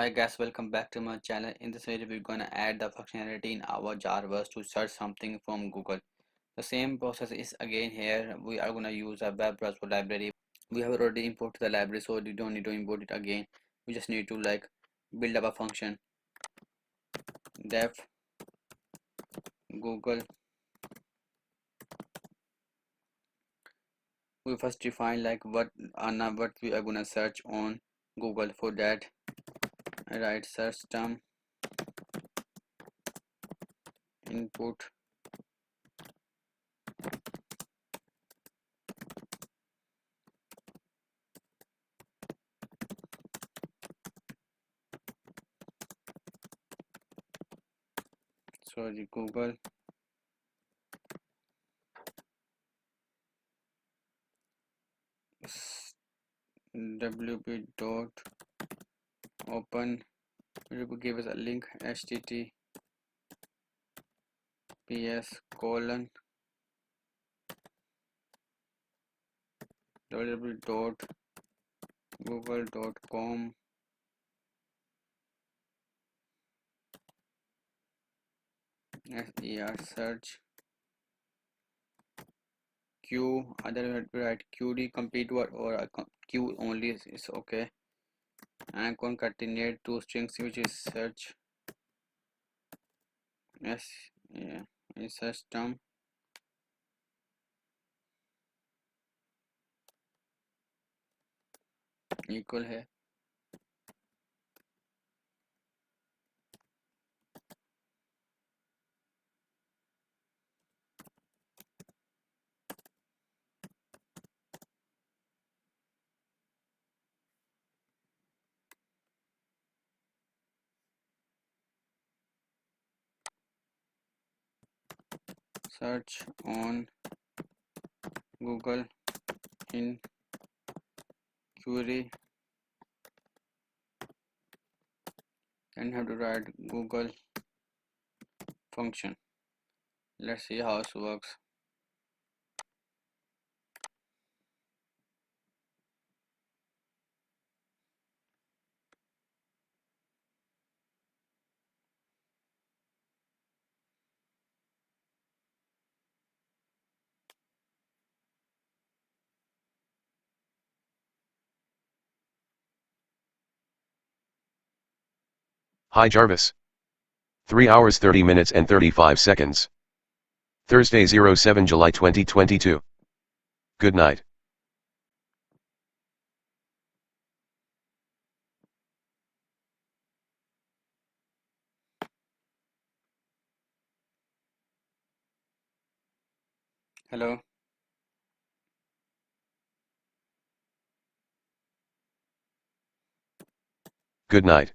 Hi guys, welcome back to my channel. In this video, we're gonna add the functionality in our Jarvis to search something from Google. The same process is again here. We are gonna use a web browser library. We have already imported the library, so you don't need to import it again. We just need to build up a function def Google. We first define what we are gonna search on Google. For that, I write search term input. Sorry, Google wp dot open. It will give us a link https://www.google.com search q. Either we write qd complete word or a q only is okay, and concatenate two strings, which is search yes, yeah, in search term equal है search on Google in query, and have to write Google function. Let's see how it works. Hi Jarvis. 3 hours 30 minutes and 35 seconds. Thursday 07 July 2022. Good night. Hello. Good night.